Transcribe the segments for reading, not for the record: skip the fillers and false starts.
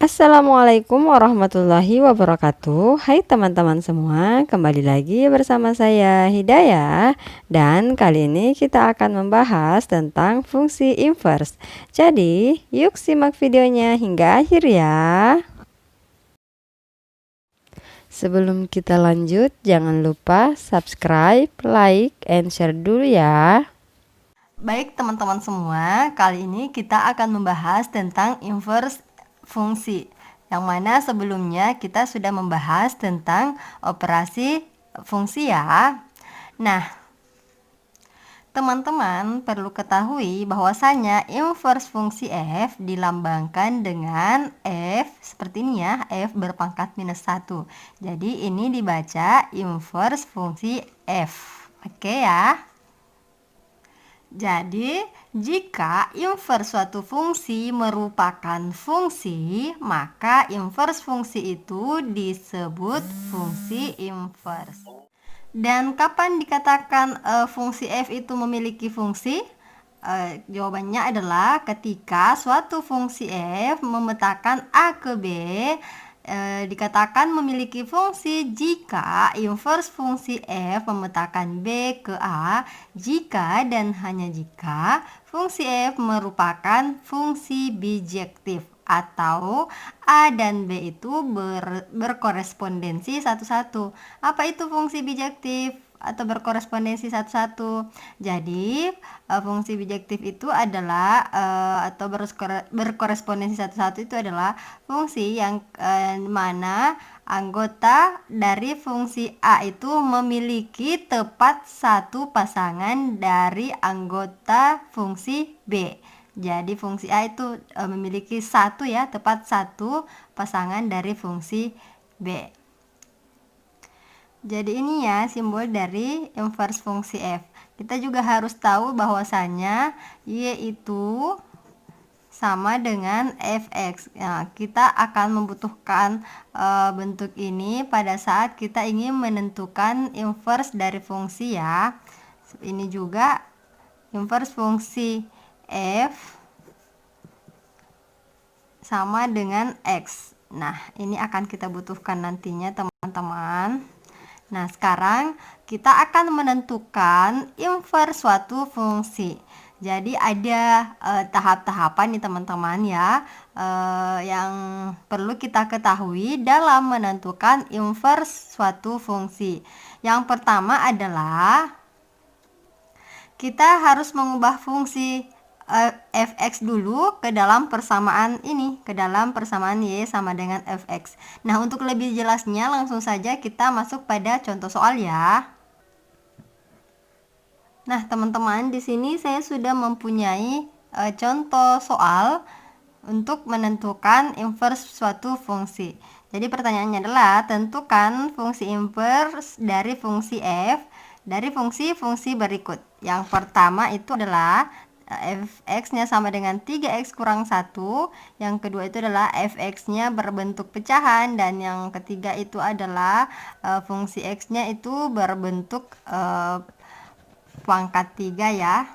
Assalamualaikum warahmatullahi wabarakatuh. Hai teman-teman semua, kembali lagi bersama saya Hidayah. Dan kali ini kita akan membahas tentang fungsi inverse. Jadi, yuk simak videonya hingga akhir ya. Sebelum kita lanjut, jangan lupa subscribe, like, and share dulu ya. Baik teman-teman semua, kali ini kita akan membahas tentang inverse fungsi, yang mana sebelumnya kita sudah membahas tentang operasi fungsi ya. Nah, teman-teman perlu ketahui bahwasanya inverse fungsi f dilambangkan dengan f seperti ini ya, f berpangkat minus 1. Jadi ini dibaca inverse fungsi f. Oke ya. Jadi, jika inverse suatu fungsi merupakan fungsi, maka inverse fungsi itu disebut fungsi inverse. Dan kapan dikatakan fungsi f itu memiliki fungsi? Jawabannya adalah ketika suatu fungsi f memetakan a ke b, dikatakan memiliki fungsi jika inverse fungsi f memetakan b ke a, jika dan hanya jika fungsi f merupakan fungsi bijektif atau a dan b itu berkorespondensi satu-satu. Apa itu fungsi bijektif atau berkorespondensi satu-satu? Jadi fungsi bijektif itu adalah atau berkorespondensi satu-satu itu adalah fungsi yang mana anggota dari fungsi a itu memiliki tepat satu pasangan dari anggota fungsi b. Jadi fungsi a itu memiliki satu ya, tepat satu pasangan dari fungsi b. Jadi ini ya simbol dari inverse fungsi f. Kita juga harus tahu bahwasanya y itu sama dengan fx. Nah, kita akan membutuhkan bentuk ini pada saat kita ingin menentukan inverse dari fungsi ya. Ini juga inverse fungsi f sama dengan x. Nah, ini akan kita butuhkan nantinya teman-teman. Nah, sekarang kita akan menentukan inverse suatu fungsi. Jadi ada tahap-tahapan nih teman-teman ya, yang perlu kita ketahui dalam menentukan inverse suatu fungsi. Yang pertama adalah kita harus mengubah fungsi fx dulu ke dalam persamaan ini, ke dalam persamaan y sama dengan fx. Nah, untuk lebih jelasnya langsung saja kita masuk pada contoh soal ya. Nah, teman-teman, di sini saya sudah mempunyai contoh soal untuk menentukan inverse suatu fungsi. Jadi pertanyaannya adalah tentukan fungsi inverse dari fungsi f dari fungsi-fungsi berikut. Yang pertama itu adalah fx-nya sama dengan 3x kurang 1. Yang kedua itu adalah fx-nya berbentuk pecahan. Dan yang ketiga itu adalah fungsi x-nya itu berbentuk pangkat 3 ya.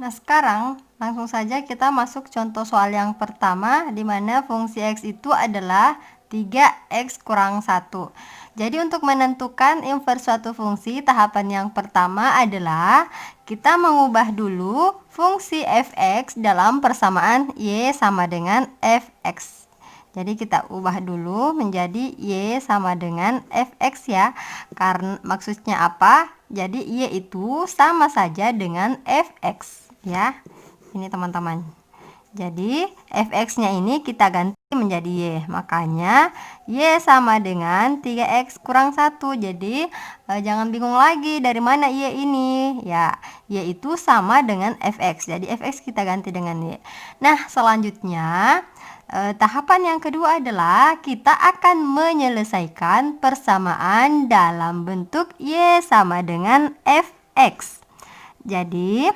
Nah, sekarang langsung saja kita masuk contoh soal yang pertama, di mana fungsi x itu adalah 3x kurang 1. Jadi untuk menentukan inverse suatu fungsi, tahapan yang pertama adalah kita mengubah dulu fungsi fx dalam persamaan y sama dengan fx. Jadi kita ubah dulu menjadi y sama dengan fx ya. Karena maksudnya apa? Jadi y itu sama saja dengan fx ya. Ini teman-teman. Jadi fx-nya ini kita ganti menjadi y. Makanya y sama dengan 3x kurang 1. Jadi jangan bingung lagi dari mana y ini. Ya, y itu sama dengan fx. Jadi fx kita ganti dengan y. Nah, selanjutnya tahapan yang kedua adalah kita akan menyelesaikan persamaan dalam bentuk y sama dengan fx. Jadi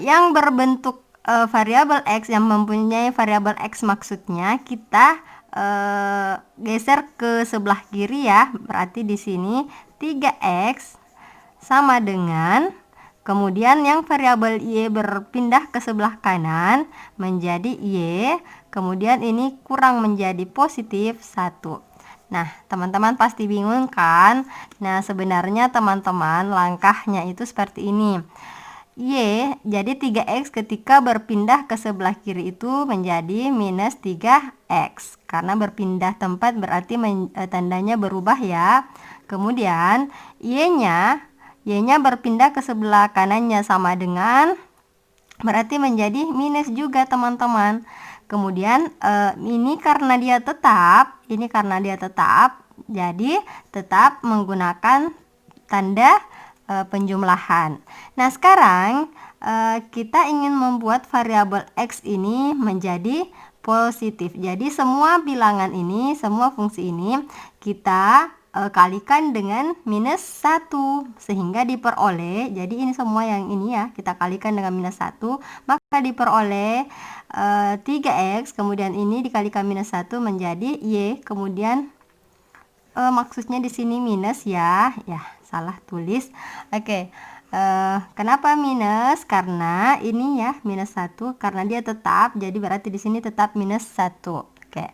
yang berbentuk variabel x, yang mempunyai variabel x maksudnya kita geser ke sebelah kiri ya. Berarti di sini 3x sama dengan Kemudian yang variabel Y berpindah ke sebelah kanan menjadi Y. Kemudian ini kurang menjadi positif 1. Nah, teman-teman pasti bingung kan? Nah, sebenarnya teman-teman langkahnya itu seperti ini. Y, jadi 3X ketika berpindah ke sebelah kiri itu menjadi minus 3X. Karena berpindah tempat berarti tandanya berubah ya. Kemudian Y-nya berpindah ke sebelah kanannya sama dengan, berarti menjadi minus juga teman-teman. Kemudian ini karena dia tetap, jadi tetap menggunakan tanda penjumlahan. Nah, sekarang kita ingin membuat variabel X ini menjadi positif. Jadi semua bilangan ini, semua fungsi ini kita kalikan dengan minus 1 sehingga diperoleh, jadi ini semua yang ini ya kita kalikan dengan minus 1, maka diperoleh 3X, kemudian ini dikalikan minus 1 menjadi Y, kemudian maksudnya di sini minus ya salah tulis. Oke. Kenapa minus? Karena ini ya minus 1 karena dia tetap, jadi berarti di sini tetap minus 1. Oke.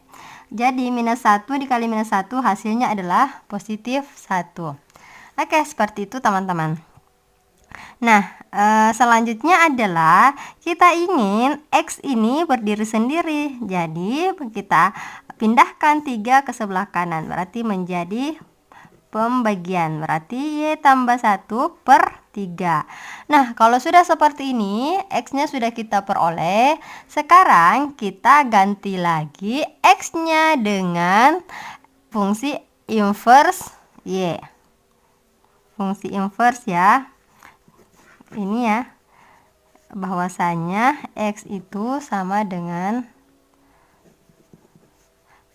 Jadi minus 1 dikali minus 1 hasilnya adalah positif 1. Oke, seperti itu teman-teman. Nah, selanjutnya adalah kita ingin X ini berdiri sendiri. Jadi kita pindahkan 3 ke sebelah kanan, berarti menjadi pembagian, berarti Y tambah 1 per 3. Nah, kalau sudah seperti ini, X-nya sudah kita peroleh. Sekarang kita ganti lagi X-nya dengan fungsi inverse Y. Fungsi inverse ya. Ini ya, bahwasanya X itu sama dengan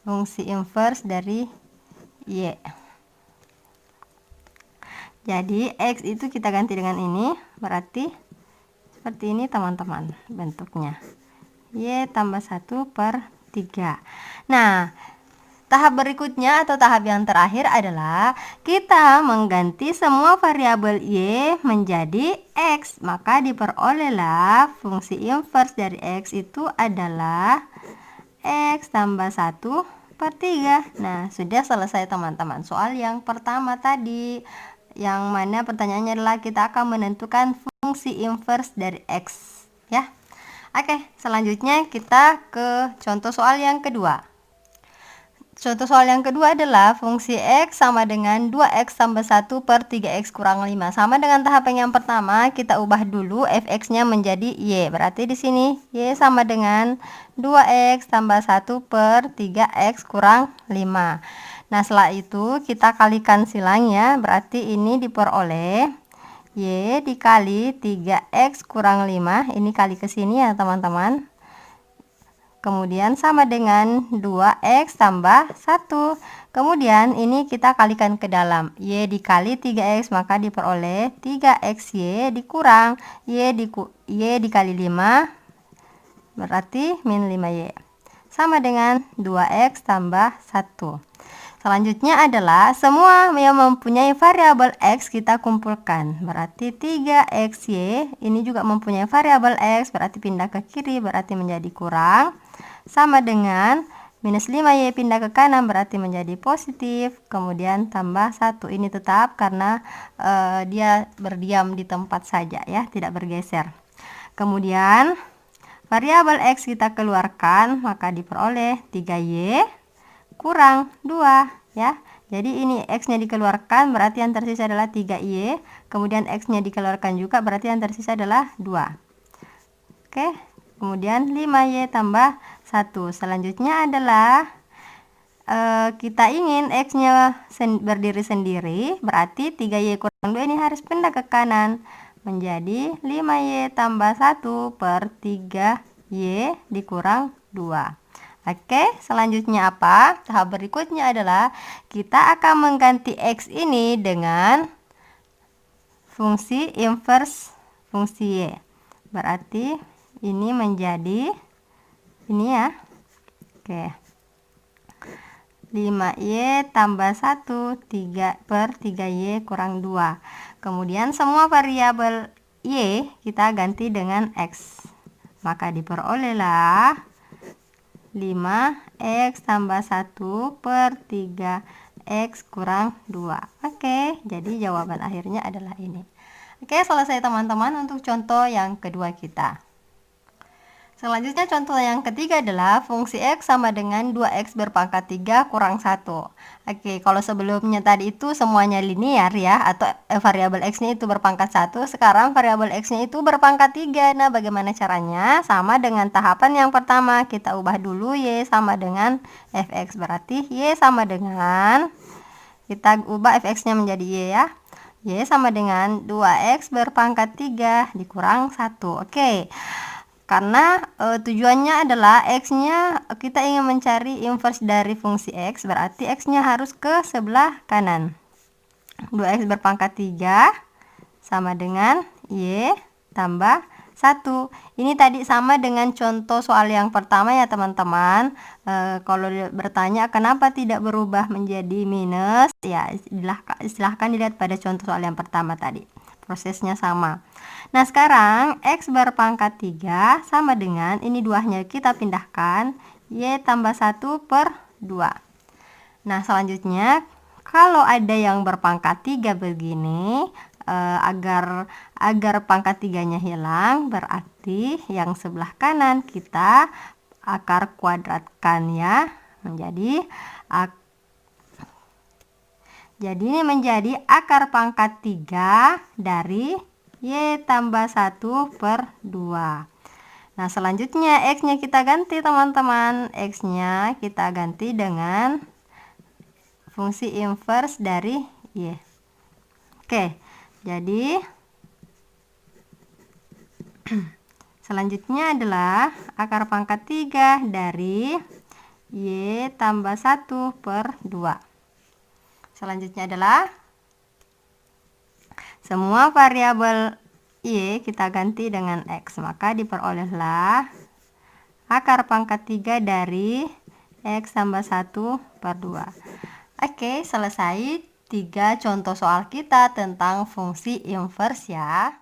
fungsi inverse dari Y. Jadi X itu kita ganti dengan ini, berarti seperti ini teman-teman bentuknya. Y tambah 1 per 3. Nah, tahap berikutnya atau tahap yang terakhir adalah kita mengganti semua variabel Y menjadi X. Maka diperolehlah fungsi inverse dari X itu adalah X tambah 1 per 3. Nah, sudah selesai teman-teman. Soal yang pertama tadi, yang mana pertanyaannya adalah kita akan menentukan fungsi inverse dari X ya. Oke, selanjutnya kita ke contoh soal yang kedua. Contoh soal yang kedua adalah fungsi X sama dengan 2X tambah 1 per 3X kurang 5. Sama dengan tahap yang pertama, kita ubah dulu fx-nya menjadi Y. Berarti di sini Y sama dengan 2X tambah 1 per 3X kurang 5. Nah, setelah itu kita kalikan silang ya. Berarti ini diperoleh Y dikali 3X kurang 5. Ini kali ke sini ya teman-teman. Kemudian sama dengan 2X tambah 1. Kemudian ini kita kalikan ke dalam. Y dikali 3X maka diperoleh 3XY dikurang Y dikali 5 berarti min 5Y. Sama dengan 2X tambah 1. Selanjutnya adalah semua yang mempunyai variabel X kita kumpulkan. Berarti 3XY ini juga mempunyai variabel X, berarti pindah ke kiri berarti menjadi kurang. Sama dengan minus 5Y pindah ke kanan berarti menjadi positif. Kemudian tambah 1. Ini tetap karena dia berdiam di tempat saja ya, tidak bergeser. Kemudian variabel X kita keluarkan, maka diperoleh 3Y kurang 2 ya. Jadi ini X-nya dikeluarkan berarti yang tersisa adalah 3Y. Kemudian X-nya dikeluarkan juga berarti yang tersisa adalah 2. Oke. Kemudian 5Y tambah 1. Selanjutnya adalah kita ingin X-nya berdiri sendiri. Berarti 3Y kurang 2 ini harus pindah ke kanan. Menjadi 5Y tambah 1 per 3Y dikurang 2. Oke, selanjutnya apa? Tahap berikutnya adalah kita akan mengganti X ini dengan fungsi inverse fungsi Y. Berarti ini menjadi ini ya. Oke. 5Y tambah 1 3 per 3Y kurang 2. Kemudian semua variabel Y kita ganti dengan X. Maka diperolehlah 5X tambah 1 per 3X kurang 2. Oke, jadi jawaban akhirnya adalah ini. Oke, selesai teman-teman untuk contoh yang kedua kita. Selanjutnya contoh yang ketiga adalah fungsi X sama dengan 2X berpangkat 3 kurang 1. Oke, kalau sebelumnya tadi itu semuanya linear ya, atau variabel X-nya itu berpangkat 1, sekarang variabel X-nya itu berpangkat 3. Nah, bagaimana caranya? Sama dengan tahapan yang pertama, kita ubah dulu Y sama dengan Fx, berarti Y sama dengan, kita ubah Fx-nya menjadi Y ya. Y sama dengan 2X berpangkat 3 dikurang 1. Oke. Karena tujuannya adalah X-nya kita ingin mencari inverse dari fungsi X, berarti X-nya harus ke sebelah kanan. 2X berpangkat 3 sama dengan Y tambah 1. Ini tadi sama dengan contoh soal yang pertama ya teman-teman. Kalau bertanya kenapa tidak berubah menjadi minus, ya silahkan dilihat pada contoh soal yang pertama tadi. Prosesnya sama. Nah, sekarang X berpangkat 3 sama dengan, ini duanya kita pindahkan, Y tambah 1 per 2. Nah, selanjutnya kalau ada yang berpangkat 3 begini, agar pangkat 3-nya hilang, berarti yang sebelah kanan kita akar kuadratkan ya, jadi ini menjadi akar pangkat 3 dari Y tambah 1 per 2. Nah, selanjutnya X-nya kita ganti teman-teman. X-nya kita ganti dengan fungsi inverse dari Y. Oke, jadi selanjutnya adalah akar pangkat 3 dari Y tambah 1 per 2. Selanjutnya adalah semua variabel Y kita ganti dengan X, maka diperolehlah akar pangkat 3 dari X tambah 1 per 2. Oke, selesai 3 contoh soal kita tentang fungsi inverse ya.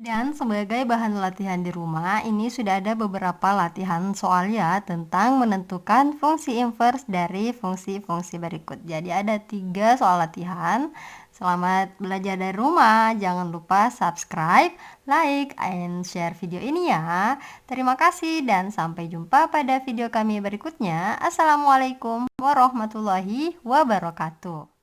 Dan sebagai bahan latihan di rumah, ini sudah ada beberapa latihan soal ya tentang menentukan fungsi inverse dari fungsi-fungsi berikut. Jadi ada 3 soal latihan. Selamat belajar dari rumah. Jangan lupa subscribe, like, and share video ini ya. Terima kasih dan sampai jumpa pada video kami berikutnya. Assalamualaikum warahmatullahi wabarakatuh.